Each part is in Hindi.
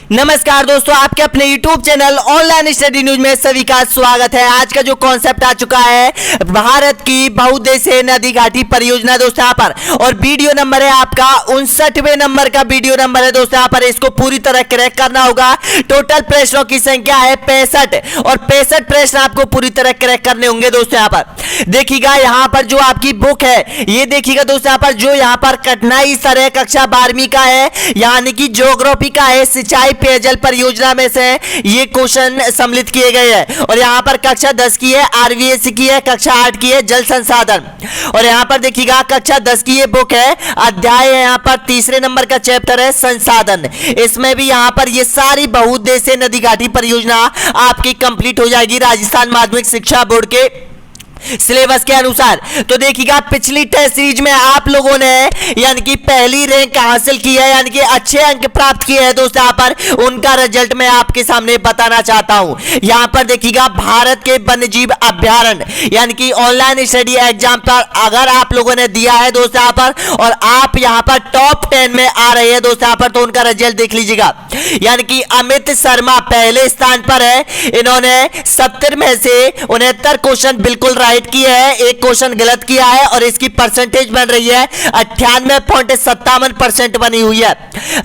नमस्कार दोस्तों, आपके अपने YouTube channel online study news में सभी का स्वागत है। आज का जो कॉन्सेप्ट आ चुका है भारत की बहुउद्देशीय नदी घाटी परियोजना दोस्तों यहाँ पर, और वीडियो नंबर है आपका 59वें नंबर का वीडियो नंबर है दोस्तों यहाँ पर। इसको पूरी तरह क्रैक करना होगा। टोटल प्रश्नों की संख्या है 65 और 65 प्रश्न आपको पूरी तरह क्रैक करने होंगे दोस्तों यहाँ पर। देखिएगा यहाँ पर जो आपकी बुक है ये देखिएगा दोस्तों यहाँ पर, जो यहाँ पर कठिनाई स्तर है कक्षा 12वीं का है, यानी कि ज्योग्राफी का है, सिंचाई पेयजल परियोजना में से ये क्वेश्चन सम्मिलित किए गए हैं। और यहाँ पर कक्षा 10 की है, आरवीएस की है, कक्षा 8 की है जल संसाधन। और यहाँ पर देखिएगा कक्षा 10 की ये बुक है, अध्याय है यहाँ पर तीसरे नंबर का चैप्टर है संसाधन। इसमें भी यहाँ पर ये सारी बहुउद्देशीय नदी घाटी परियोजना आपकी कंप्लीट हो जाएगी राजस्थान माध्यमिक शिक्षा बोर्ड के सिलेबस के अनुसार। तो देखिएगा पिछली टेस्ट सीरीज में आप लोगों ने यानी कि पहली रैंक हासिल की है, यानी कि अच्छे अंक प्राप्त किए हैं दोस्तों यहाँ पर। उनका रिजल्ट मैं आपके सामने बताना चाहता हूं। यहाँ पर देखिएगा भारत के वन्यजीव अभ्यारण्य यानी कि ऑनलाइन स्टडी एग्जाम पर अगर आप लोगों ने दिया है दोस्तों यहाँ पर, और आप यहाँ पर टॉप 10 में आ रहे हैं दोस्तों यहाँ पर, तो उनका रिजल्ट देख लीजिएगा। यानी कि अमित शर्मा पहले स्थान पर है। इन्होंने 70 में से 69 क्वेश्चन बिल्कुल राइट किया है, एक क्वेश्चन गलत किया है, और इसकी परसेंटेज बन रही है 98.57% बनी हुई है।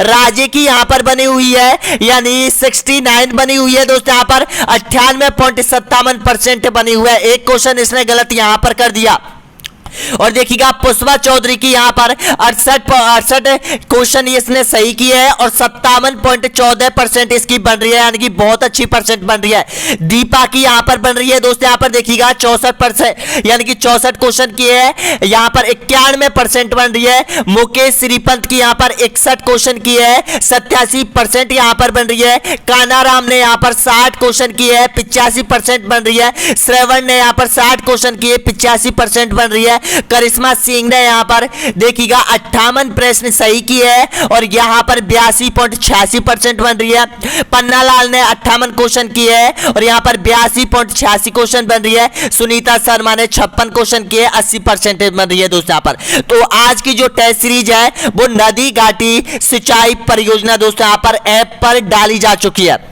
राजे की यहां पर बनी हुई है यानी 69 बनी हुई है दोस्तों यहाँ पर, 98.57% बनी हुई है। एक क्वेश्चन इसने गलत यहां पर कर दिया। और देखिएगा पुष्पा चौधरी की यहां पर 68 क्वेश्चन इसने सही किए हैं और 57.14% इसकी बन रही है, यानी कि बहुत अच्छी परसेंट बन रही है। दीपा की यहां पर बन रही है दोस्तों यहाँ पर देखिएगा 64%, यानी कि 64 क्वेश्चन किए हैं, यहां पर 91% बन रही है। मुकेश श्रीपंत की यहां पर 61 क्वेश्चन किए हैं, 87% यहां पर बन रही है। कानाराम ने यहां पर 60 क्वेश्चन किए हैं, 85% बन रही है। श्रवण ने यहां पर 60 क्वेश्चन किए, 85% बन रही है। करिश्मा सिंह ने यहां पर देखिएगा 58 प्रश्न सही किए हैं और यहां पर 82.86% बन रही है। पन्नालाल ने 58 क्वेश्चन किए हैं और यहां पर 82.86 क्वेश्चन बन रही है। सुनीता शर्मा ने 56 क्वेश्चन किए, 80% बन रही है दोस्तों यहां पर। तो आज की जो टेस्ट सीरीज है वो नदी घाटी सिंचाई परियोजना दोस्तों यहां पर ऐप पर डाली जा चुकी है।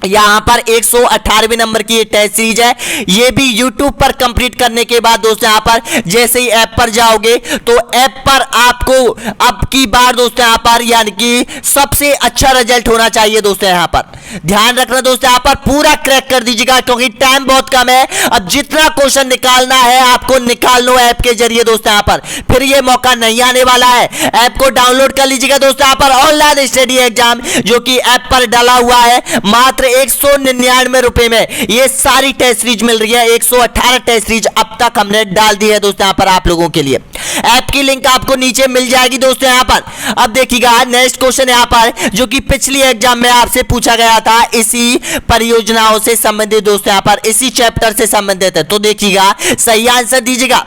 यहां पर 118वें नंबर की ये टेस्ट सीरीज है। ये भी YouTube पर कंप्लीट करने के बाद दोस्तों यहां पर जैसे ही ऐप पर जाओगे तो ऐप पर आपको अब की बार दोस्तों यहां पर यानी कि सबसे अच्छा रिजल्ट होना चाहिए दोस्तों यहां पर। ध्यान रखना दोस्तों यहां पर पूरा क्रैक कर दीजिएगा क्योंकि टाइम बहुत कम है। अब जितना क्वेश्चन निकालना है आपको निकाल लो ऐप के जरिए दोस्तों यहां पर, फिर ये मौका नहीं आने वाला है। ऐप को डाउनलोड कर लीजिएगा दोस्तों यहां पर। ऑनलाइन स्टडी एग्जाम जो कि ऐप पर डाला हुआ है, मात्र 199 रुपए में ये सारी टेस्ट सीरीज मिल रही है। 118 टेस्ट सीरीज अब तक हमने डाल दी है दोस्तों यहां पर आप लोगों के लिए। ऐप की लिंक आपको नीचे मिल जाएगी दोस्तों यहां पर। अब देखिएगा नेक्स्ट क्वेश्चन यहां पर जो कि पिछली एग्जाम में आपसे पूछा गया था, इसी परियोजनाओं से संबंधित दोस्तों यहां पर, इसी चैप्टर से संबंधित है। तो देखिएगा सही आंसर दीजिएगा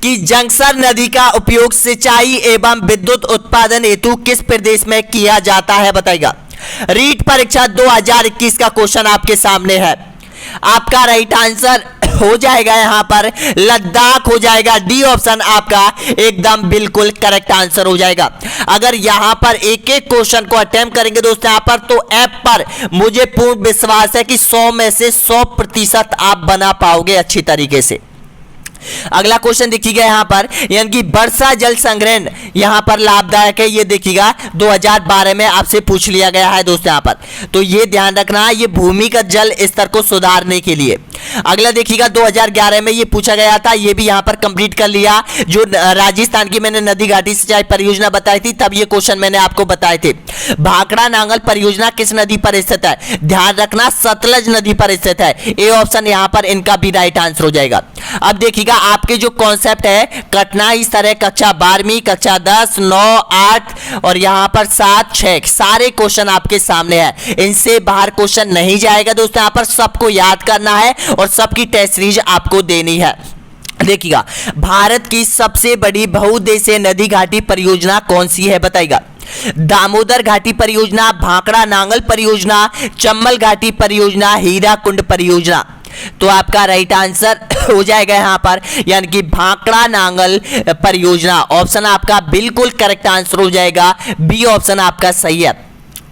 कि जंक्सर नदी का उपयोग सिंचाई एवं विद्युत उत्पादन हेतु किस प्रदेश में किया जाता है, बताइएगा। रीट परीक्षा 2021 का क्वेश्चन आपके सामने है। आपका राइट आंसर हो जाएगा यहां पर लद्दाख हो जाएगा। डी ऑप्शन आपका एकदम बिल्कुल करेक्ट आंसर हो जाएगा। अगर यहां पर एक एक क्वेश्चन को अटेम्प्ट करेंगे दोस्तों यहां पर, तो ऐप पर मुझे पूर्ण विश्वास है कि 100 में से 100% आप बना पाओगे अच्छी तरीके से। अगला क्वेश्चन देखिएगा यहां पर, यानी कि वर्षा जल संग्रहण यहां पर लाभदायक है। ये देखिएगा 2012 में आपसे पूछ लिया गया है दोस्तों यहां पर, तो ये ध्यान रखना ये भूमिगत जल स्तर को सुधारने के लिए। अगला देखिएगा 2011 में ये पूछा गया था, ये भी यहां पर कंप्लीट कर लिया। जो राजस्थान की मैंने नदी घाटी सिंचाई परियोजना बताई थी तब ये क्वेश्चन मैंने आपको बताए थे। भाखड़ा नांगल परियोजना किस नदी पर स्थित है, ध्यान रखना सतलज नदी पर स्थित है। ए ऑप्शन यहां पर इनका भी राइट आंसर हो जाएगा। अब देखिएगा आपके जो कॉन्सेप्ट है कठिनाई स्तर है कक्षा 12वीं, कक्षा 10, 9, 8 और यहां पर 7, 6 सारे क्वेश्चन आपके सामने है। इनसे बाहर क्वेश्चन नहीं जाएगा दोस्तों यहां पर, सबको याद करना है और सबकी टेस्ट सीरीज आपको देनी है। देखिएगा भारत की सबसे बड़ी बहुउद्देशीय नदी घाटी परियोजना कौन सी है, बताइएगा। दामोदर घाटी परियोजना, भाखड़ा नांगल परियोजना, चंबल घाटी परियोजना, हीराकुंड परियोजना। तो आपका राइट आंसर हो जाएगा यहां पर, यानी कि भाखड़ा नांगल परियोजना। ऑप्शन आपका बिल्कुल करेक्ट आंसर हो जाएगा, बी ऑप्शन आपका सही है।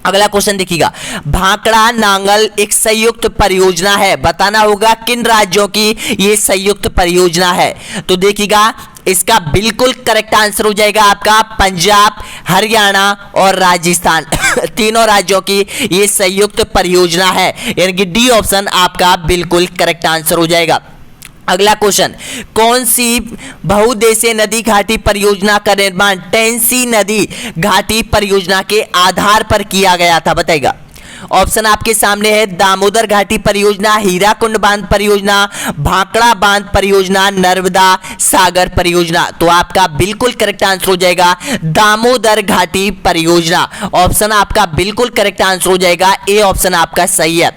अगला क्वेश्चन देखिएगा, भाखड़ा नांगल एक संयुक्त परियोजना है, बताना होगा किन राज्यों की ये संयुक्त परियोजना है। तो देखिएगा इसका बिल्कुल करेक्ट आंसर हो जाएगा आपका पंजाब, हरियाणा और राजस्थान तीनों राज्यों की ये संयुक्त परियोजना है, यानी कि डी ऑप्शन आपका बिल्कुल करेक्ट आंसर हो जाएगा। अगला क्वेश्चन, कौन सी बहुउद्देशीय नदी घाटी परियोजना का निर्माण टेंसी नदी घाटी परियोजना के आधार पर किया गया था, बताइएगा। ऑप्शन आपके सामने है, दामोदर घाटी परियोजना, हीराकुंड बांध परियोजना, भाखड़ा बांध परियोजना, नर्मदा सागर परियोजना। तो आपका बिल्कुल करेक्ट आंसर हो जाएगा दामोदर घाटी परियोजना। ऑप्शन आपका बिल्कुल करेक्ट आंसर हो जाएगा, ए ऑप्शन आपका सही है।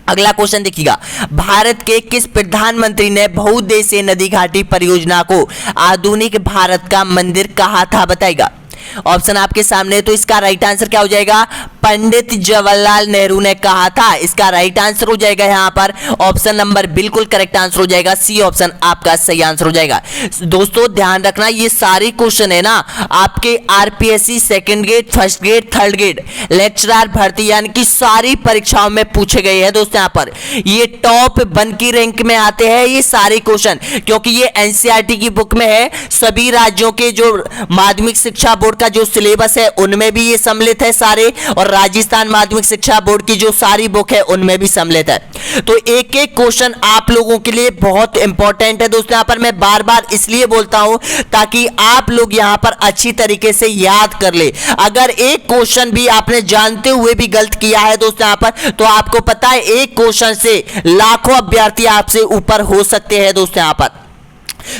अगला क्वेश्चन देखिएगा, भारत के किस प्रधानमंत्री ने बहुउद्देशीय नदी घाटी परियोजना को आधुनिक भारत का मंदिर कहा था, बताइएगा। ऑप्शन आपके सामने, तो इसका राइट आंसर क्या हो जाएगा, पंडित जवाहरलाल नेहरू ने कहा था। इसका राइट आंसर हो जाएगा यहां पर ऑप्शन नंबर बिल्कुल करेक्ट आंसर हो जाएगा, सी ऑप्शन आपका सही आंसर हो जाएगा। दोस्तों ध्यान रखना, ये सारे क्वेश्चन है ना आपके RPSC second grade, first grade, third grade lecturer भर्ती यानी कि सारी परीक्षाओं में पूछे गए हैं दोस्तों। यहाँ पर ये टॉप 1 की रैंक में आते हैं ये सारे क्वेश्चन, क्योंकि ये एनसीईआरटी की बुक में है। सभी राज्यों के जो माध्यमिक शिक्षा बोर्ड का जो सिलेबस है उनमें भी ये सम्मिलित है सारे, और राजस्थान माध्यमिक शिक्षा बोर्ड की जो सारी बुक है उनमें भी सम्मिलित है। तो एक एक क्वेश्चन आप लोगों के लिए बहुत इंपॉर्टेंट है दोस्तों। यहां पर मैं बार बार इसलिए बोलता हूं ताकि आप लोग यहां पर अच्छी तरीके से याद कर ले। अगर एक क्वेश्चन भी आपने जानते हुए भी गलत किया है दोस्तों यहां पर, तो आपको पता है एक क्वेश्चन से लाखों अभ्यर्थी आपसे ऊपर हो सकते हैं दोस्तों यहां पर।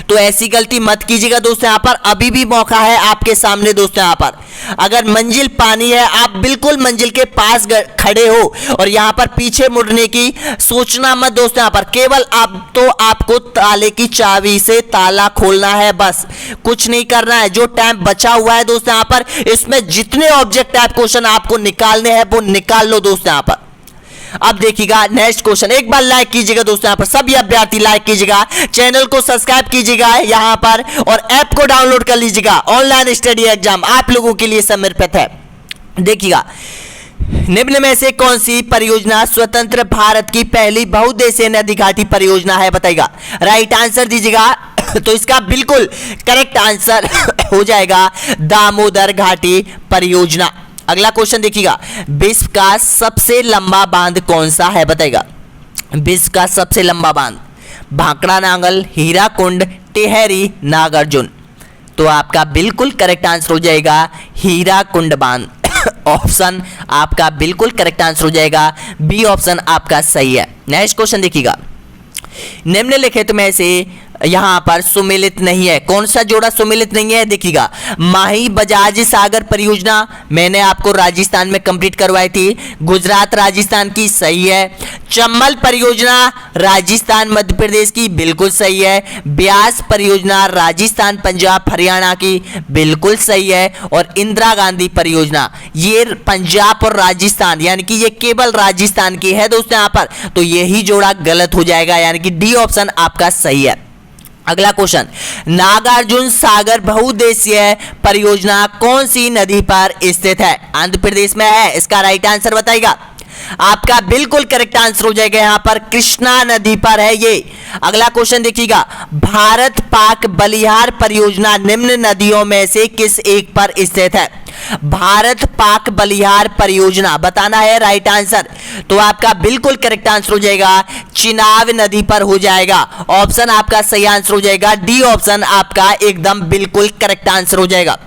तो ऐसी गलती मत कीजिएगा दोस्तों। यहां पर अभी भी मौका है आपके सामने दोस्तों। यहां पर अगर मंजिल पानी है, आप बिल्कुल मंजिल के पास खड़े हो और यहां पर पीछे मुड़ने की सोचना मत दोस्तों। यहां पर केवल आपको ताले की चाबी से ताला खोलना है, बस कुछ नहीं करना है। जो टाइम बचा हुआ है दोस्तों यहां पर, इसमें जितने ऑब्जेक्ट टाइप क्वेश्चन आपको निकालने हैं वो निकाल लो दोस्तों यहां पर। अब देखिएगा नेक्स्ट क्वेश्चन, एक बार लाइक कीजिएगा दोस्तों। यहां पर सभी अभ्यर्थी लाइक कीजिएगा, चैनल को सब्सक्राइब कीजिएगा यहां पर, और ऐप को डाउनलोड कर लीजिएगा। ऑनलाइन स्टडी एग्जाम आप लोगों के लिए समर्पित है। देखिएगा, निम्न में से कौन सी परियोजना स्वतंत्र भारत की पहली बहुउद्देशीय नदी घाटी परियोजना है, बताइएगा। राइट आंसर दीजिएगा। तो इसका बिल्कुल करेक्ट आंसर हो जाएगा दामोदर घाटी परियोजना। अगला क्वेश्चन देखिएगा, विश्व का सबसे लंबा बांध कौन सा है, बताइएगा। विश्व का सबसे लंबा बांध, भाखड़ा नांगल, हीराकुंड, टिहरी, नागार्जुन। तो आपका बिल्कुल करेक्ट आंसर हो जाएगा हीराकुंड बांध। ऑप्शन आपका बिल्कुल करेक्ट आंसर हो जाएगा, बी ऑप्शन आपका सही है। नेक्स्ट क्वेश्चन देखिएगा, निम्नलिखित में से यहां पर सुमेलित नहीं है, कौन सा जोड़ा सुमेलित नहीं है, देखिएगा। माही बजाज सागर परियोजना मैंने आपको राजस्थान में कंप्लीट करवाई थी, गुजरात राजस्थान की, सही है। चंबल परियोजना राजस्थान मध्य प्रदेश की, बिल्कुल सही है। ब्यास परियोजना राजस्थान पंजाब हरियाणा की, बिल्कुल सही है। और इंदिरा गांधी परियोजना ये पंजाब और राजस्थान यानी कि ये केवल राजस्थान की है दोस्तों यहां पर, तो यही जोड़ा गलत हो जाएगा, यानी कि डी ऑप्शन आपका सही है। अगला क्वेश्चन, नागार्जुन सागर बहुउद्देशीय परियोजना कौन सी नदी पर स्थित है, आंध्र प्रदेश में है। इसका राइट आंसर बताइएगा। आपका बिल्कुल करेक्ट आंसर हो जाएगा यहां पर कृष्णा नदी पर है ये। अगला क्वेश्चन देखिएगा, भारत पाक बलिहार परियोजना निम्न नदियों में से किस एक पर स्थित है। भारत पाक बलिहार परियोजना बताना है राइट आंसर। तो आपका बिल्कुल करेक्ट आंसर हो जाएगा चिनाब नदी पर हो जाएगा। ऑप्शन आपका सही आंसर हो जाएगा, डी ऑप्शन आपका एकदम बिल्कुल करेक्ट आंसर हो जाएगा।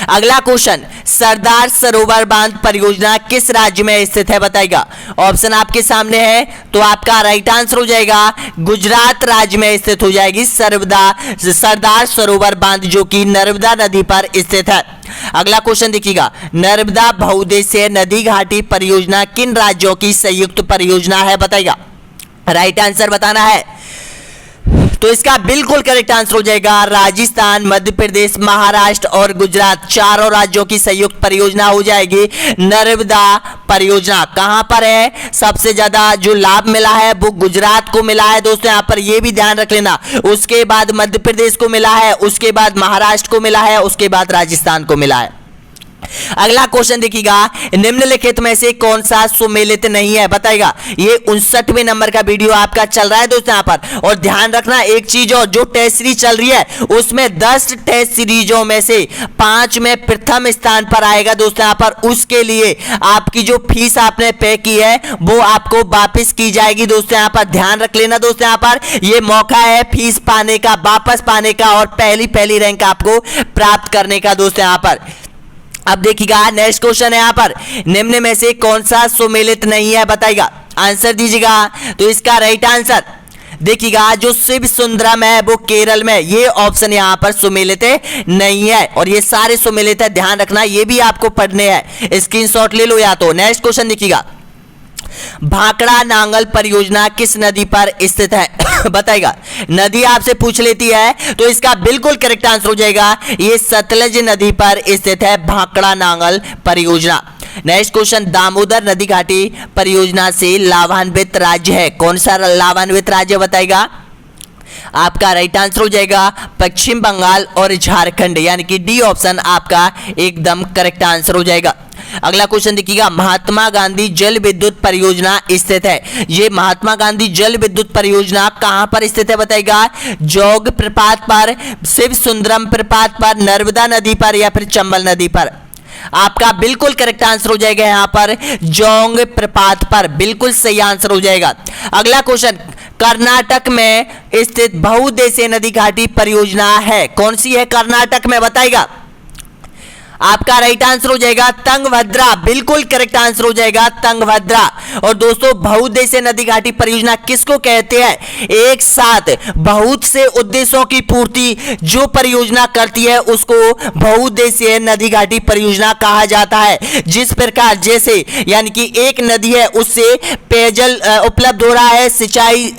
अगला क्वेश्चन, सरदार सरोवर बांध परियोजना किस राज्य में स्थित है, बताइएगा। ऑप्शन आपके सामने है, तो आपका राइट आंसर हो जाएगा गुजरात राज्य में स्थित हो जाएगी सरदार सरोवर बांध, जो कि नर्मदा नदी पर स्थित है। अगला क्वेश्चन देखिएगा, नर्मदा बहुउद्देशीय नदी घाटी परियोजना किन राज्यों की संयुक्त परियोजना है, बताइएगा। राइट आंसर बताना है, तो इसका बिल्कुल करेक्ट आंसर हो जाएगा राजस्थान, मध्य प्रदेश, महाराष्ट्र और गुजरात, चारों राज्यों की संयुक्त परियोजना हो जाएगी नर्मदा परियोजना। कहां पर है, सबसे ज्यादा जो लाभ मिला है वो गुजरात को मिला है दोस्तों, यहां पर यह भी ध्यान रख लेना। उसके बाद मध्य प्रदेश को मिला है, उसके बाद महाराष्ट्र को मिला है, उसके बाद राजस्थान को मिला है। अगला क्वेश्चन देखिएगा, निम्नलिखित में से कौन सा सुमेलित नहीं है, बताएगा। ये 59वें नंबर का वीडियो आपका चल रहा है दोस्तों यहाँ पर। और ध्यान रखना एक चीज, और जो टेस्ट सीरीज चल रही है उसमें 10 टेस्ट सीरीजों में से 5 में प्रथम स्थान पर आएगा दोस्तों यहाँ पर। उसके लिए आपकी जो फीस आपने पे की है वो आपको वापस की जाएगी दोस्तों यहाँ पर। ध्यान रख लेना दोस्तों यहाँ पर, ये मौका है फीस पाने का, वापस पाने का और पहली रैंक आपको प्राप्त करने का दोस्तों यहाँ पर। अब देखिएगा नेक्स्ट क्वेश्चन है यहाँ पर, निम्न में से कौन सा सुमेलित नहीं है, बताइएगा। आंसर दीजिएगा। तो इसका राइट आंसर देखिएगा, जो शिव सुंदरम है वो केरल में, ये ऑप्शन यहाँ पर सुमेलित नहीं है। और ये सारे सुमेलित है, ध्यान रखना, ये भी आपको पढ़ने हैं, स्क्रीनशॉट ले लो या तो। नेक्स्ट क्वेश्चन देखिएगा, भाखड़ा नांगल परियोजना किस नदी पर स्थित है बताएगा। नदी आपसे पूछ लेती है तो इसका बिल्कुल करेक्ट आंसर हो जाएगा, ये सतलज नदी पर स्थित है भाखड़ा नांगल परियोजना। नेक्स्ट क्वेश्चन, दामोदर नदी घाटी परियोजना से लाभान्वित राज्य है, कौन सा लाभान्वित राज्य बताएगा। आपका राइट आंसर हो जाएगा पश्चिम बंगाल और झारखंड, यानी कि डी ऑप्शन आपका एकदम करेक्ट आंसर हो जाएगा। अगला क्वेश्चन देखिएगा, महात्मा गांधी जल विद्युत परियोजना स्थित है, ये महात्मा गांधी जल विद्युत परियोजना कहां पर स्थित है बताइएगा। जोग प्रपात पर, शिव सुंदरम प्रपात पर, नर्मदा नदी पर या फिर चंबल नदी पर। आपका बिल्कुल करेक्ट आंसर हो जाएगा यहाँ पर जोंग प्रपात पर, बिल्कुल सही आंसर हो जाएगा। अगला क्वेश्चन, कर्नाटक में स्थित बहुउद्देशीय नदी घाटी परियोजना है, कौन सी है कर्नाटक में बताइएगा। आपका राइट आंसर हो जाएगा तंगभद्रा, बिल्कुल करेक्ट आंसर हो जाएगा तंगभद्रा। और दोस्तों बहुउद्देशीय नदी घाटी परियोजना किसको कहते हैं, एक साथ बहुत से उद्देश्यों की पूर्ति जो परियोजना करती है उसको बहुउद्देशीय नदी घाटी परियोजना कहा जाता है। जिस प्रकार जैसे यानी कि एक नदी है उससे पेयजल उपलब्ध हो रहा है, सिंचाई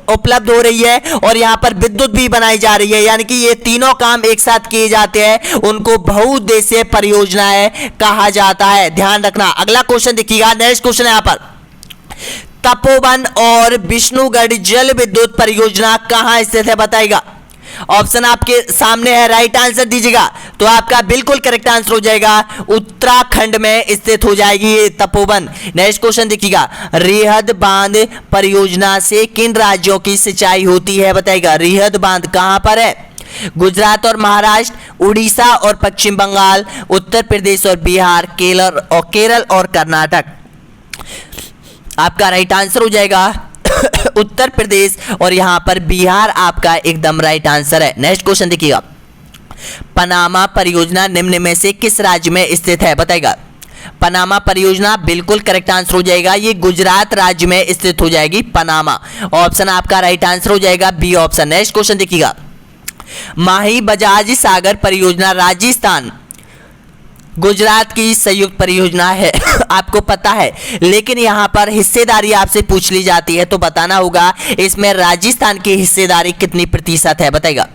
उपलब्ध हो रही है और यहाँ पर विद्युत भी बनाई जा रही है, यानी कि ये तीनों काम एक साथ किए जाते हैं, उनको बहुउद्देशीय परियोजनाएं कहा जाता है, ध्यान रखना। अगला क्वेश्चन देखिएगा, नेक्स्ट क्वेश्चन है यहाँ पर, तपोवन और विष्णुगढ़ जल विद्युत परियोजना कहां स्थित है बताइएगा। ऑप्शन आपके सामने है, राइट आंसर दीजिएगा। तो आपका बिल्कुल करेक्ट आंसर हो जाएगा उत्तराखंड में स्थित हो जाएगी ये तपोवन। नेक्स्ट क्वेश्चन देखिएगा, रिहद बांध परियोजना से किन राज्यों की सिंचाई होती है बताइएगा। रिहद बांध कहां पर है, गुजरात और महाराष्ट्र, उड़ीसा और पश्चिम बंगाल, उत्तर प्रदेश और बिहार, केरल और कर्नाटक। आपका राइट आंसर हो जाएगा उत्तर प्रदेश और यहां पर बिहार आपका एकदम राइट आंसर है। नेक्स्ट क्वेश्चन देखिएगा, पनामा परियोजना निम्न में से किस राज्य में स्थित है बताइएगा। पनामा परियोजना बिल्कुल करेक्ट आंसर हो जाएगा, ये गुजरात राज्य में स्थित हो जाएगी पनामा। ऑप्शन आपका राइट आंसर हो जाएगा बी ऑप्शन। नेक्स्ट क्वेश्चन देखिएगा, माही बजाज सागर परियोजना राजस्थान गुजरात की संयुक्त परियोजना है आपको पता है, लेकिन यहां पर हिस्सेदारी आपसे पूछ ली जाती है तो बताना होगा इसमें राजस्थान की हिस्सेदारी कितनी प्रतिशत है बताइएगा।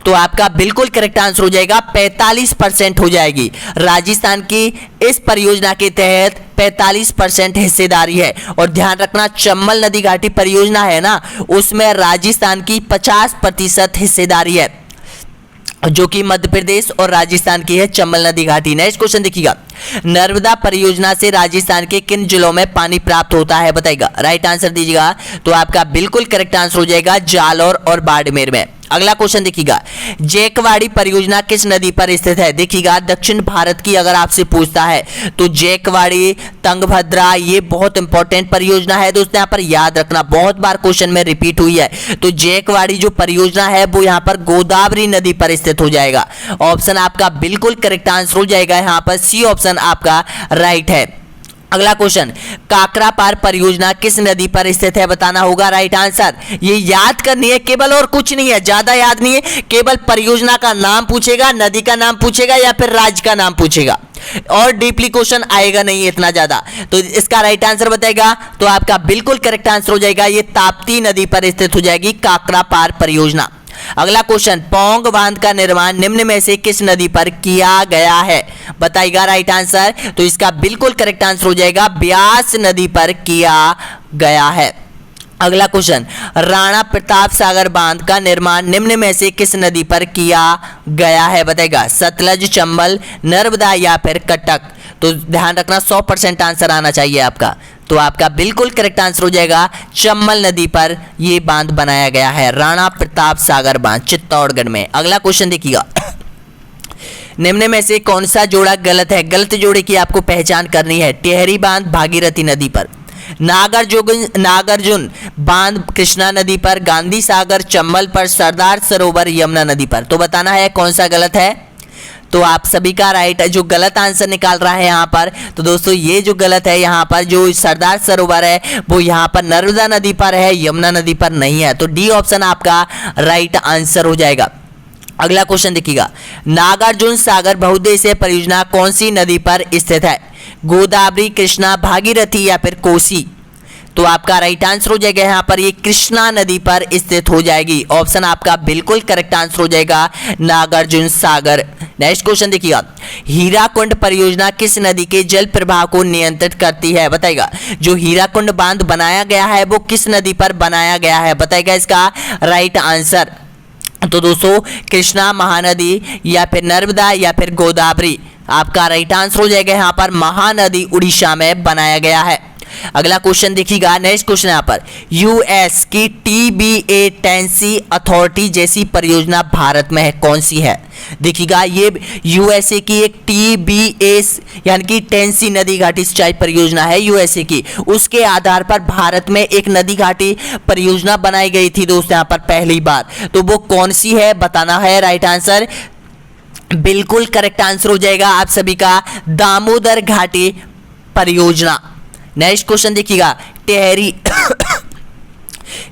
तो आपका बिल्कुल करेक्ट आंसर हो जाएगा 45% हो जाएगी। राजस्थान की इस परियोजना के तहत 45% हिस्सेदारी है। और ध्यान रखना चंबल नदी घाटी परियोजना है ना, उसमें राजस्थान की 50% हिस्सेदारी है, जो कि मध्य प्रदेश और राजस्थान की है चंबल नदी घाटी। नेक्स्ट क्वेश्चन देखिएगा, नर्मदा परियोजना से राजस्थान के किन जिलों में पानी प्राप्त होता है बताइएगा। राइट आंसर दीजिएगा। तो आपका बिल्कुल करेक्ट आंसर हो जाएगा जालौर और बाड़मेर में। अगला क्वेश्चन देखिएगा, जेकवाड़ी परियोजना किस नदी पर स्थित है। देखिएगा दक्षिण भारत की अगर आपसे पूछता है तो जेकवाड़ी, तुंगभद्रा, ये बहुत इंपॉर्टेंट परियोजना है दोस्तों, यहाँ पर याद रखना, बहुत बार क्वेश्चन में रिपीट हुई है। तो जेकवाड़ी जो परियोजना है वो यहाँ पर गोदावरी नदी पर स्थित हो जाएगा। ऑप्शन आपका बिल्कुल करेक्ट आंसर हो जाएगा यहाँ पर सी ऑप्शन आपका राइट है। अगला क्वेश्चन, काकरापार परियोजना किस नदी पर स्थित है बताना होगा। राइट आंसर ये याद करनी है केवल, और कुछ नहीं है, ज्यादा याद नहीं है, केवल परियोजना का नाम पूछेगा, नदी का नाम पूछेगा या फिर राज्य का नाम पूछेगा, और डीपली क्वेश्चन आएगा नहीं इतना ज्यादा। तो इसका राइट आंसर बताएगा तो आपका बिल्कुल करेक्ट आंसर हो जाएगा, ये ताप्ती नदी पर स्थित हो जाएगी काकरापार परियोजना। अगला क्वेश्चन, पौंग बांध का निर्माण निम्न में से किस नदी पर किया गया है बताइएगा। राइट आंसर तो इसका बिल्कुल करेक्ट आंसर हो जाएगा ब्यास नदी पर किया गया है। अगला क्वेश्चन, राणा प्रताप सागर बांध का निर्माण निम्न में से किस नदी पर किया गया है बताएगा? सतलज, चंबल, नर्मदा या फिर कटक? तो ध्यान रखना 100% आंसर आना चाहिए आपका। तो आपका बिल्कुल करेक्ट आंसर हो जाएगा चंबल नदी पर ये बांध बनाया गया है, राणा प्रताप सागर बांध चित्तौड़गढ़ में। अगला क्वेश्चन देखिएगा, निम्न में से कौन सा जोड़ा गलत है? गलत जोड़े की आपको पहचान करनी है। टिहरी बांध भागीरथी नदी पर, नागार्जुन बांध कृष्णा नदी पर, गांधी सागर चंबल पर, सरदार सरोवर यमुना नदी पर। तो बताना है कौन सा गलत है। तो आप सभी का राइट जो गलत आंसर निकाल रहा है यहाँ पर, तो दोस्तों ये जो गलत है यहाँ पर, जो सरदार सरोवर है वो यहाँ पर नर्मदा नदी पर है, यमुना नदी पर नहीं है। तो डी ऑप्शन आपका राइट आंसर हो जाएगा। अगला क्वेश्चन देखिएगा, नागार्जुन सागर बहुउद्देशीय परियोजना कौन सी नदी पर स्थित है? गोदावरी, कृष्णा, भागीरथी या फिर कोसी? तो आपका राइट आंसर हो जाएगा यहाँ पर ये कृष्णा नदी पर स्थित हो जाएगी। ऑप्शन आपका बिल्कुल करेक्ट आंसर हो जाएगा नागार्जुन सागर। नेक्स्ट क्वेश्चन देखिएगा, हीराकुंड परियोजना किस नदी के जल प्रवाह को नियंत्रित करती है बताएगा? जो हीराकुंड बांध बनाया गया है वो किस नदी पर बनाया गया है बताएगा इसका राइट आंसर? तो दोस्तों कृष्णा महानदी या फिर नर्मदा या फिर गोदावरी? आपका राइट आंसर हो जाएगा यहाँ पर महानदी उड़ीसा में बनाया गया है। अगला क्वेश्चन देखिएगा, नेक्स्ट क्वेश्चन यहाँ पर, यूएस की टीबीए टेंसी अथॉरिटी जैसी परियोजना भारत में है कौन सी है? देखिएगा ये यूएसए की एक टीबीए यानी कि टेंसी नदी घाटी सिंचाई परियोजना है यूएसए की। उसके आधार पर भारत में एक नदी घाटी परियोजना बनाई गई थी दोस्तों यहाँ पर पहली बार। तो वो कौन सी है बताना है। राइट आंसर बिल्कुल करेक्ट आंसर हो जाएगा आप सभी का दामोदर घाटी परियोजना। नेक्स्ट क्वेश्चन देखिएगा,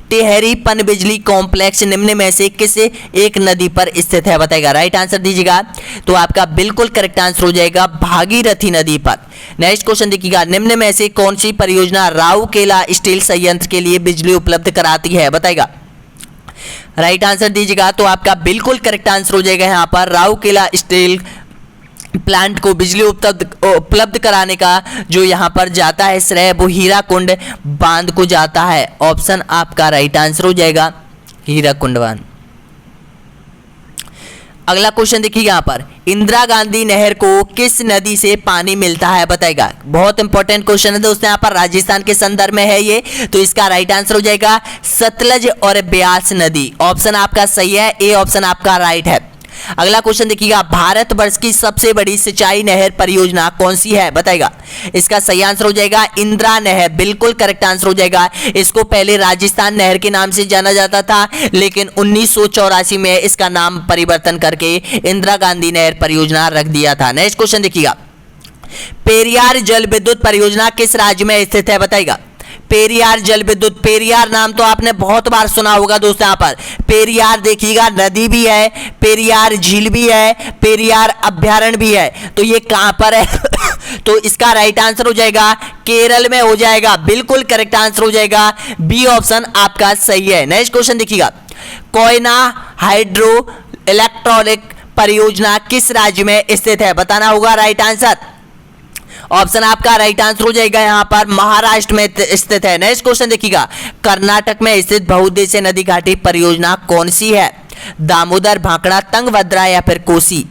टिहरी पनबिजली कॉम्प्लेक्स निम्न में से किस एक नदी पर स्थित है बताएगा? राइट आंसर दीजिएगा। तो आपका बिल्कुल करेक्ट आंसर हो जाएगा भागीरथी नदी पर। नेक्स्ट क्वेश्चन देखिएगा, निम्न में से कौन सी परियोजना राउरकेला स्टील संयंत्र के लिए बिजली उपलब्ध कराती है बताएगा? राइट आंसर दीजिएगा। तो आपका बिल्कुल करेक्ट आंसर हो जाएगा यहाँ पर राउरकेला स्टील प्लांट को बिजली उपलब्ध कराने का जो यहाँ पर जाता है श्रेय वो हीराकुंड बांध को जाता है। ऑप्शन आपका राइट आंसर हो जाएगा हीराकुंड बांध। अगला क्वेश्चन देखिए यहाँ पर, इंदिरा गांधी नहर को किस नदी से पानी मिलता है बताएगा? बहुत इंपॉर्टेंट क्वेश्चन है दोस्तों, यहाँ पर राजस्थान के संदर्भ में है ये। तो इसका राइट आंसर हो जाएगा सतलज और ब्यास नदी। ऑप्शन आपका सही है, ए ऑप्शन आपका राइट है। अगला क्वेश्चन देखिएगा, भारतवर्ष की सबसे बड़ी सिंचाई नहर परियोजना कौन सी है बताएगा? इसका सही आंसर हो जाएगा इंदिरा नहर, बिल्कुल करेक्ट आंसर हो जाएगा। इसको पहले राजस्थान नहर के नाम से जाना जाता था, लेकिन 1984 में इसका नाम परिवर्तन करके इंदिरा गांधी नहर परियोजना रख दिया था। नेक्स्ट क्वेश्चन देखिएगा, पेरियार जल विद्युत परियोजना किस राज्य में स्थित है बताएगा? पेरियार जल विद्युत, पेरियार नाम तो आपने बहुत बार सुना होगा दोस्तों। यहाँ पर पेरियार देखिएगा नदी भी है, पेरियार झील भी है, पेरियार अभ्यारण्य भी है। तो ये कहां पर है? तो इसका राइट आंसर हो जाएगा केरल में हो जाएगा। बिल्कुल करेक्ट आंसर हो जाएगा, बी ऑप्शन आपका सही है। नेक्स्ट क्वेश्चन देखिएगा, कोयना हाइड्रो इलेक्ट्रॉनिक परियोजना किस राज्य में स्थित है बताना होगा। राइट आंसर ऑप्शन आपका राइट आंसर हो जाएगा यहाँ पर महाराष्ट्र में स्थित है। नेक्स्ट क्वेश्चन देखिएगा, कर्नाटक में स्थित बहुउद्देशीय नदी घाटी परियोजना कौन सी है? दामोदर, भाखड़ा, तुंगभद्रा या फिर कोसी?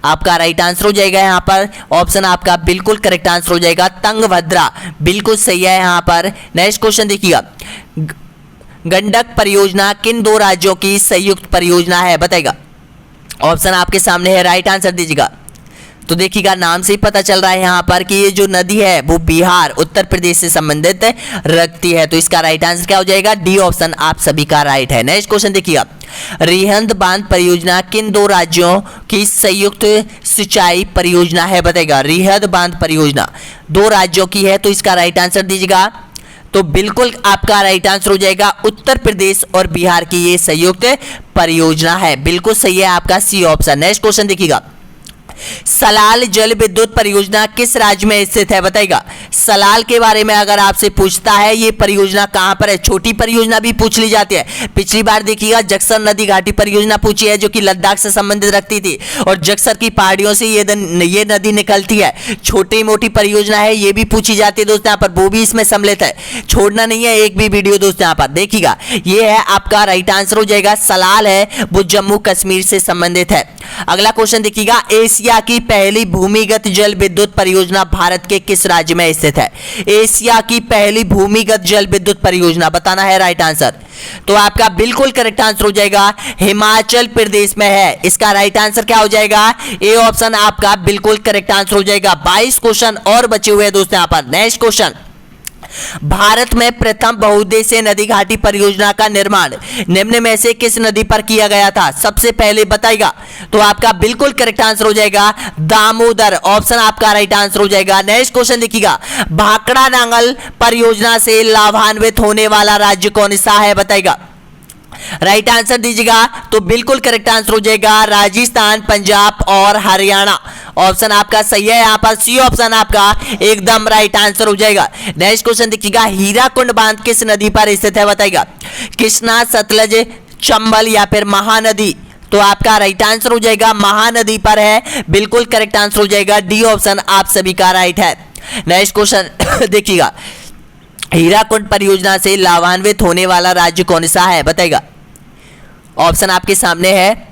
आपका राइट आंसर हो जाएगा यहाँ पर ऑप्शन आपका बिल्कुल करेक्ट आंसर हो जाएगा तुंगभद्रा, बिल्कुल सही है यहाँ पर। नेक्स्ट क्वेश्चन देखिएगा, गंडक परियोजना किन दो राज्यों की संयुक्त परियोजना है बताएगा? ऑप्शन आपके सामने है, राइट आंसर दीजिएगा। तो देखिएगा नाम से ही पता चल रहा है यहाँ पर कि ये जो नदी है वो बिहार उत्तर प्रदेश से संबंधित रखती है। तो इसका राइट आंसर क्या हो जाएगा? डी ऑप्शन आप सभी का राइट है। नेक्स्ट क्वेश्चन देखिएगा, रिहंद बांध परियोजना किन दो राज्यों की संयुक्त सिंचाई परियोजना है बताएगा? रिहंद बांध परियोजना दो राज्यों की है, तो इसका राइट आंसर दीजिएगा। तो बिल्कुल आपका राइट आंसर हो जाएगा उत्तर प्रदेश और बिहार की ये संयुक्त परियोजना है, बिल्कुल सही है आपका सी ऑप्शन। नेक्स्ट क्वेश्चन देखिएगा, सलाल जल विद्युत परियोजना किस राज्य में स्थित है बताइएगा। सलाल के बारे में अगर आपसे पूछता है ये परियोजना कहां पर है, छोटी परियोजना भी पूछ ली जाती है। पिछली बार देखिएगा जक्सर नदी घाटी परियोजना पूछी है जो कि लद्दाख से संबंधित रखती थी और जक्सर की पहाड़ियों से ये नदी निकलती है। छोटी मोटी परियोजना है ये भी पूछी जाती है दोस्तों, यहाँ पर वो भी इसमें सम्मिलित है, छोड़ना नहीं है एक भी वीडियो दोस्तों। यहाँ पर देखिएगा ये है आपका राइट आंसर हो जाएगा, सलाल है वो जम्मू कश्मीर से संबंधित है। अगला क्वेश्चन देखिएगा, एशिया की पहली भूमिगत जल विद्युत परियोजना भारत के किस राज्य में स्थित है। एशिया की पहली भूमिगत जल विद्युत परियोजना बताना है राइट आंसर। तो आपका बिल्कुल करेक्ट आंसर हो जाएगा हिमाचल प्रदेश में है। इसका राइट आंसर क्या हो जाएगा, ए ऑप्शन आपका बिल्कुल करेक्ट आंसर हो जाएगा। 22 क्वेश्चन और बचे हुए हैं दोस्तों। यहां पर नेक्स्ट क्वेश्चन, भारत में प्रथम बहुउद्देशीय नदी घाटी परियोजना का निर्माण निम्न में से किस नदी पर किया गया था सबसे पहले बताइएगा। तो आपका बिल्कुल करेक्ट आंसर हो जाएगा दामोदर, ऑप्शन आपका राइट आंसर हो जाएगा। नेक्स्ट क्वेश्चन देखिएगा, भाखड़ा नांगल परियोजना से लाभान्वित होने वाला राज्य कौन सा है बताइएगा। राइट आंसर दीजिएगा तो बिल्कुल करेक्ट आंसर हो जाएगा राजस्थान, पंजाब और हरियाणा। ऑप्शन आपका सही है, यहाँ पर सी ऑप्शन आपका एकदम राइट आंसर हो जाएगा। नेक्स्ट क्वेश्चन देखिएगा, हीराकुंड बांध किस नदी पर स्थित है बताइएगा। कृष्णा, सतलज, चंबल या फिर महानदी। तो आपका राइट आंसर हो जाएगा महानदी पर है, बिल्कुल करेक्ट आंसर हो जाएगा। डी ऑप्शन आप सभी का राइट है। नेक्स्ट क्वेश्चन देखिएगा, हीराकुंड परियोजना से लाभान्वित होने वाला राज्य कौन सा है बताइएगा। ऑप्शन आपके सामने है,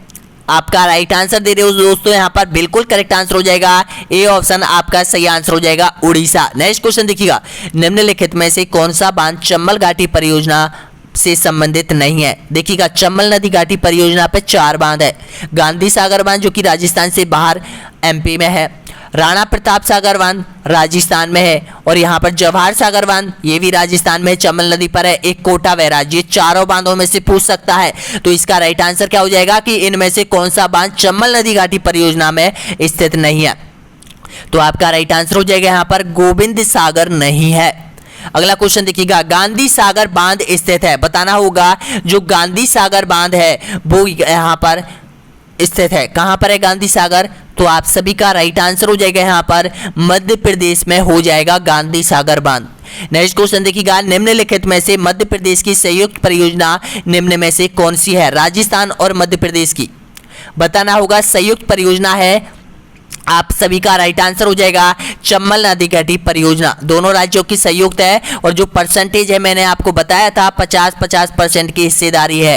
आपका राइट आंसर दे रहे हो दोस्तों, यहाँ पर बिल्कुल करेक्ट आंसर हो जाएगा ए ऑप्शन आपका सही आंसर हो जाएगा उड़ीसा। नेक्स्ट क्वेश्चन देखिएगा, निम्नलिखित में से कौन सा बांध चंबल घाटी परियोजना से संबंधित नहीं है। देखिएगा चंबल नदी घाटी परियोजना पे 4 बांध है। गांधी सागर बांध जो कि राजस्थान से बाहर एमपी में है, राणा प्रताप सागर बांध राजस्थान में है और यहाँ पर जवाहर सागर बांध ये भी राजस्थान में चंबल नदी पर है, एक कोटा बैराज। ये चारों बांधों में से पूछ सकता है, तो इसका राइट आंसर क्या हो जाएगा कि इनमें से कौन सा बांध चंबल नदी घाटी परियोजना में स्थित नहीं है। तो आपका राइट आंसर हो जाएगा यहाँ पर गोविंद सागर नहीं है। अगला क्वेश्चन देखिएगा, गांधी सागर बांध स्थित है, बताना होगा जो गांधी सागर बांध है वो यहाँ पर स्थित है। कहां पर है गांधी सागर, तो आप सभी का राइट आंसर हो जाएगा यहाँ पर मध्य प्रदेश में हो जाएगा गांधी सागर बांध। नेक्स्ट क्वेश्चन देखिएगा, निम्नलिखित में से मध्य प्रदेश की संयुक्त परियोजना निम्न में से कौन सी है। राजस्थान और मध्य प्रदेश की बताना होगा, संयुक्त परियोजना है, आप सभी का राइट आंसर हो जाएगा चंबल नदी घाटी परियोजना। दोनों राज्यों की संयुक्त है और जो परसेंटेज है मैंने आपको बताया था 50-50% की हिस्सेदारी है।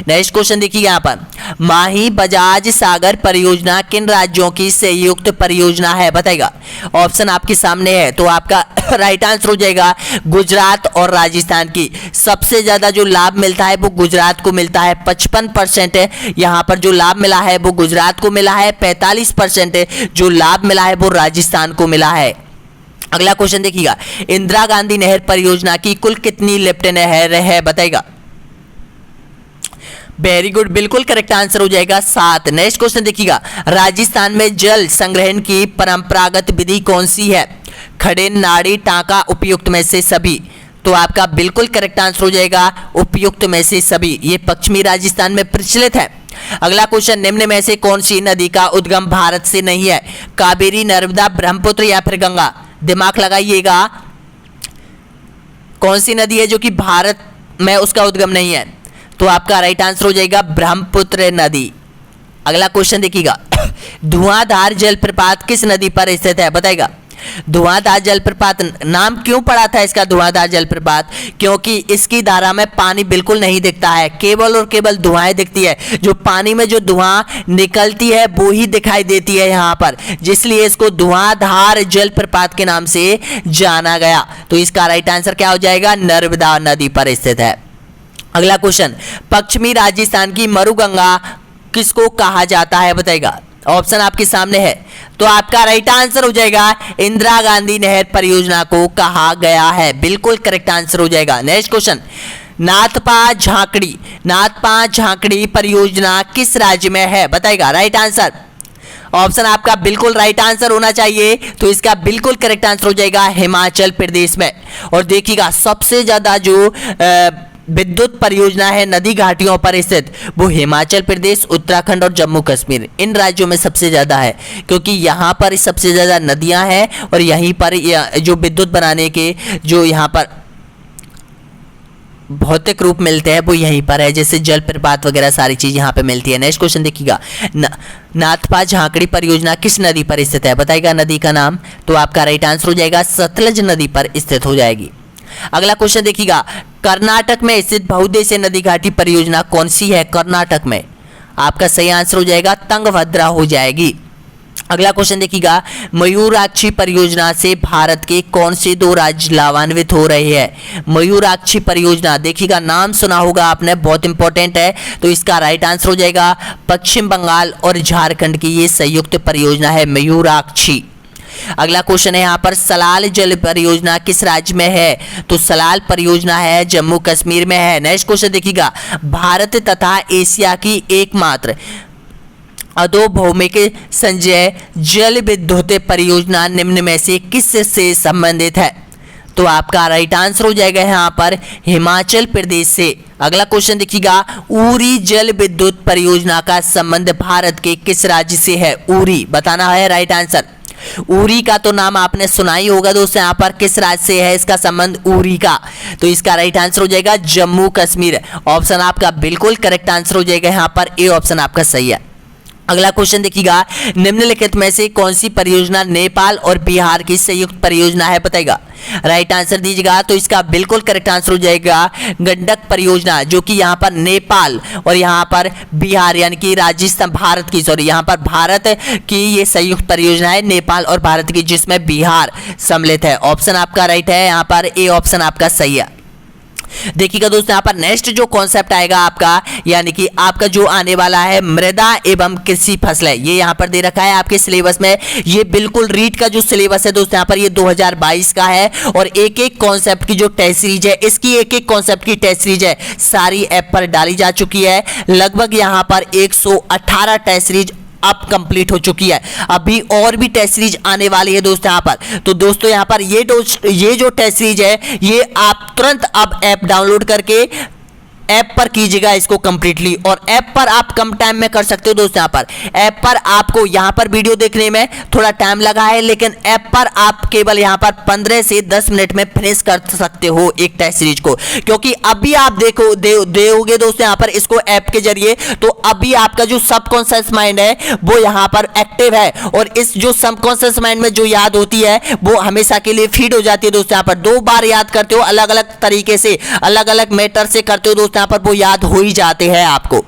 नेक्स्ट क्वेश्चन देखिए यहाँ पर, माही बजाज सागर परियोजना किन राज्यों की संयुक्त परियोजना है बताइएगा। ऑप्शन आपके सामने है, तो आपका राइट आंसर हो जाएगा गुजरात और राजस्थान की। सबसे ज्यादा जो लाभ मिलता है वो गुजरात को मिलता है, 55% है यहाँ पर जो लाभ मिला है वो गुजरात को मिला है, 45% जो लाभ मिला है वो राजस्थान को मिला है। अगला क्वेश्चन देखिएगा, इंदिरा गांधी नहर परियोजना की कुल कितनी लिफ्ट नहर है बताइएगा। वेरी गुड, बिल्कुल करेक्ट आंसर हो जाएगा 7। नेक्स्ट क्वेश्चन देखिएगा, राजस्थान में जल संग्रहण की परंपरागत विधि कौन सी है। खड़े, नाड़ी, टांका, उपयुक्त में से सभी। तो आपका बिल्कुल करेक्ट आंसर हो जाएगा उपयुक्त में से सभी। ये पश्चिमी राजस्थान में प्रचलित है। अगला क्वेश्चन, निम्न में से कौन सी नदी का उद्गम भारत से नहीं है। कावेरी, नर्मदा, ब्रह्मपुत्र या फिर गंगा। दिमाग लगाइएगा, कौन सी नदी है जो कि भारत में उसका उद्गम नहीं है। तो आपका राइट आंसर हो जाएगा ब्रह्मपुत्र नदी। अगला क्वेश्चन देखिएगा, धुआंधार जलप्रपात किस नदी पर स्थित है बताइएगा। धुआंधार जलप्रपात नाम क्यों पड़ा था इसका धुआंधार जलप्रपात, क्योंकि इसकी धारा में पानी बिल्कुल नहीं दिखता है, केवल और केवल धुआंएं दिखती है। जो पानी में जो धुआं निकलती है वो ही दिखाई देती है यहाँ पर, जिसलिए इसको धुआंधार जलप्रपात के नाम से जाना गया। तो इसका राइट आंसर क्या हो जाएगा, नर्मदा नदी पर स्थित है। अगला क्वेश्चन, पश्चिमी राजस्थान की मरुगंगा किसको कहा जाता है बताइएगा। ऑप्शन आपके सामने है, तो आपका राइट आंसर हो जाएगा इंदिरा गांधी नहर परियोजना को कहा गया है, बिल्कुल करेक्ट आंसर हो जाएगा। नेक्स्ट क्वेश्चन, नाथपा झांकड़ी परियोजना किस राज्य में है बताइएगा। राइट आंसर, ऑप्शन आपका बिल्कुल राइट आंसर होना चाहिए, तो इसका बिल्कुल करेक्ट आंसर हो जाएगा हिमाचल प्रदेश में। और देखिएगा सबसे ज्यादा जो विद्युत परियोजना है नदी घाटियों पर स्थित, वो हिमाचल प्रदेश, उत्तराखंड और जम्मू कश्मीर इन राज्यों में सबसे ज़्यादा है, क्योंकि यहाँ पर सबसे ज़्यादा नदियाँ हैं और यहीं पर जो विद्युत बनाने के जो यहाँ पर भौतिक रूप मिलते हैं वो यहीं पर है, जैसे जल प्रपात वगैरह सारी चीज़ यहाँ पे मिलती है। नेक्स्ट क्वेश्चन देखिएगा, नाथपा झांकड़ी परियोजना किस नदी पर स्थित है, बताइएगा नदी का नाम। तो आपका राइट आंसर हो जाएगा सतलज नदी पर स्थित हो जाएगी। अगला क्वेश्चन देखिएगा, कर्नाटक में स्थित बहुउद्देशीय नदी घाटी परियोजना कौन सी है कर्नाटक में, आपका सही आंसर हो जाएगा तुंगभद्रा हो जाएगी। अगला क्वेश्चन देखिएगा, मयूराक्षी परियोजना से भारत के कौन से दो राज्य लाभान्वित हो रहे हैं। मयूराक्षी परियोजना देखिएगा, नाम सुना होगा आपने, बहुत इंपॉर्टेंट है। तो इसका राइट आंसर हो जाएगा पश्चिम बंगाल और झारखंड की ये संयुक्त परियोजना है मयूराक्षी। अगला क्वेश्चन है यहाँ पर, सलाल जल परियोजना किस राज्य में है, तो सलाल परियोजना है जम्मू कश्मीर में है। नेक्स्ट क्वेश्चन देखिएगा, भारत तथा एशिया की एकमात्र अधोभौमिक संचय जल विद्युत परियोजना निम्न में से किस से संबंधित है, तो आपका राइट आंसर हो जाएगा यहाँ पर हिमाचल प्रदेश से। अगला क्वेश्चन देखिएगा, उरी जल विद्युत परियोजना का संबंध भारत के किस राज्य से है, उरी बताना है राइट आंसर। उरी का तो नाम आपने सुना ही होगा दोस्तों, यहाँ पर किस राज्य से है इसका संबंध उरी का, तो इसका राइट आंसर हो जाएगा जम्मू कश्मीर। ऑप्शन आपका बिल्कुल करेक्ट आंसर हो जाएगा यहाँ पर, ए ऑप्शन आपका सही है। अगला क्वेश्चन देखिएगा, निम्नलिखित में से कौन सी परियोजना नेपाल और बिहार की संयुक्त परियोजना है, बताइएगा राइट आंसर दीजिएगा। तो इसका बिल्कुल करेक्ट आंसर हो जाएगा गंडक परियोजना, जो कि यहाँ पर नेपाल और यहाँ पर बिहार यानी कि राजस्थान भारत की यहाँ पर भारत की ये संयुक्त परियोजना है नेपाल और भारत की, जिसमें बिहार सम्मिलित है। ऑप्शन आपका राइट है यहाँ पर, ए ऑप्शन आपका सही है। देखिएगा दोस्तों, यहाँ पर नेक्स्ट जो कॉन्सेप्ट आएगा आपका, यानी कि आपका जो आने वाला है मृदा एवं कृषि फसलें, ये यहाँ पर दे रखा है आपके सिलेबस में। ये बिल्कुल रीट का जो सिलेबस है दोस्तों यहाँ पर ये 2022 का है, और एक एक कॉन्सेप्ट की जो टेस्ट सीरीज है, इसकी एक एक कॉन्सेप्ट की टेस्ट सीरीज है सारी ऐप पर डाली जा चुकी है। लगभग यहाँ पर 118 टेस्ट सीरीज अब कंप्लीट हो चुकी है, अभी और भी टेस्ट सीरीज आने वाली है दोस्तों यहाँ पर। तो दोस्तों यहाँ पर ये जो टेस्ट सीरीज है ये आप तुरंत अब ऐप डाउनलोड करके ऐप पर कीजिएगा इसको कंप्लीटली, और ऐप पर आप कम टाइम में कर सकते हो दोस्तों। यहाँ पर ऐप पर आपको यहाँ पर वीडियो देखने में थोड़ा टाइम लगा है, लेकिन ऐप पर आप केवल यहाँ पर 15 से 10 मिनट में फिनिश कर सकते हो एक टेस्ट सीरीज को, क्योंकि अभी आप देखोगे दोस्तों यहाँ पर इसको ऐप के जरिए, तो अभी आपका जो सबकॉन्शियस माइंड है वो यहाँ पर एक्टिव है, और इस जो सबकॉन्शियस माइंड में जो याद होती है वो हमेशा के लिए फीड हो जाती है दोस्तों। यहाँ पर 2 बार याद करते हो, अलग अलग तरीके से अलग अलग मैटर से करते हो दोस्तों, यहाँ पर वो याद हो ही जाते हैं आपको।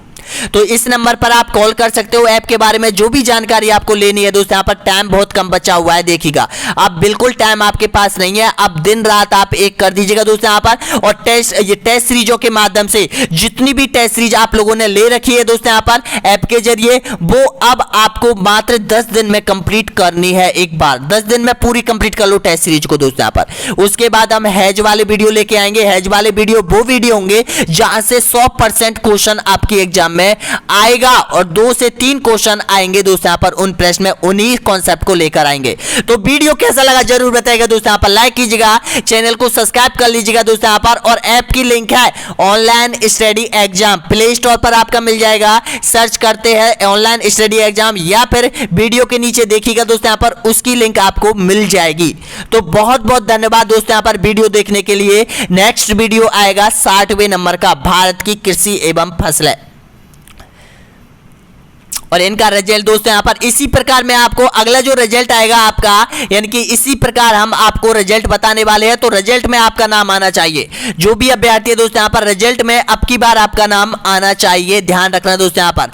तो इस नंबर पर आप कॉल कर सकते हो ऐप के बारे में जो भी जानकारी आपको लेनी है दोस्तों। यहाँ पर टाइम बहुत कम बचा हुआ है, देखिएगा अब बिल्कुल टाइम आपके पास नहीं है, अब दिन रात आप एक कर दीजिएगा दोस्तों यहाँ पर। और ये टेस्ट सीरीजों के माध्यम से जितनी भी टेस्ट सीरीज आप लोगों ने ले रखी है दोस्तों यहाँ पर ऐप के जरिए, वो अब आपको मात्र 10 दिन में कंप्लीट करनी है। एक बार 10 दिन में पूरी कंप्लीट कर लो टेस्ट सीरीज को दोस्तों यहाँ पर। उसके बाद हम हैज वाले वीडियो लेके आएंगे। हैज वाले वीडियो वो वीडियो होंगे जहां से 100% क्वेश्चन आपकी एग्जाम में आएगा, और 2 से 3 क्वेश्चन आएंगे दोस्तों यहाँ पर उन प्रश्न में, उन्हीं कॉन्सेप्ट को लेकर आएंगे। तो वीडियो कैसा लगा जरूर बताइएगा दोस्तों। यहाँ पर लाइक कीजिएगा, चैनल को सब्सक्राइब कर लीजिएगा दोस्तों यहाँ पर। और ऐप की लिंक है online study exam, play store पर आपका मिल जाएगा, सर्च करते हैं ऑनलाइन स्टडी एग्जाम, या फिर वीडियो के नीचे देखिएगा दोस्तों यहाँ पर, उसकी लिंक आपको मिल जाएगी। तो बहुत बहुत धन्यवाद दोस्तों यहाँ पर वीडियो देखने के लिए। नेक्स्ट वीडियो आएगा 60वें नंबर का, भारत की कृषि एवं फसलें, और इनका रिजल्ट दोस्तों यहाँ पर इसी प्रकार में आपको अगला जो रिजल्ट आएगा आपका, यानी कि इसी प्रकार हम आपको रिजल्ट बताने वाले हैं। तो रिजल्ट में आपका नाम आना चाहिए, जो भी अभ्यर्थी है दोस्तों यहाँ पर रिजल्ट में अब की बार आपका नाम आना चाहिए, ध्यान रखना दोस्तों यहाँ पर।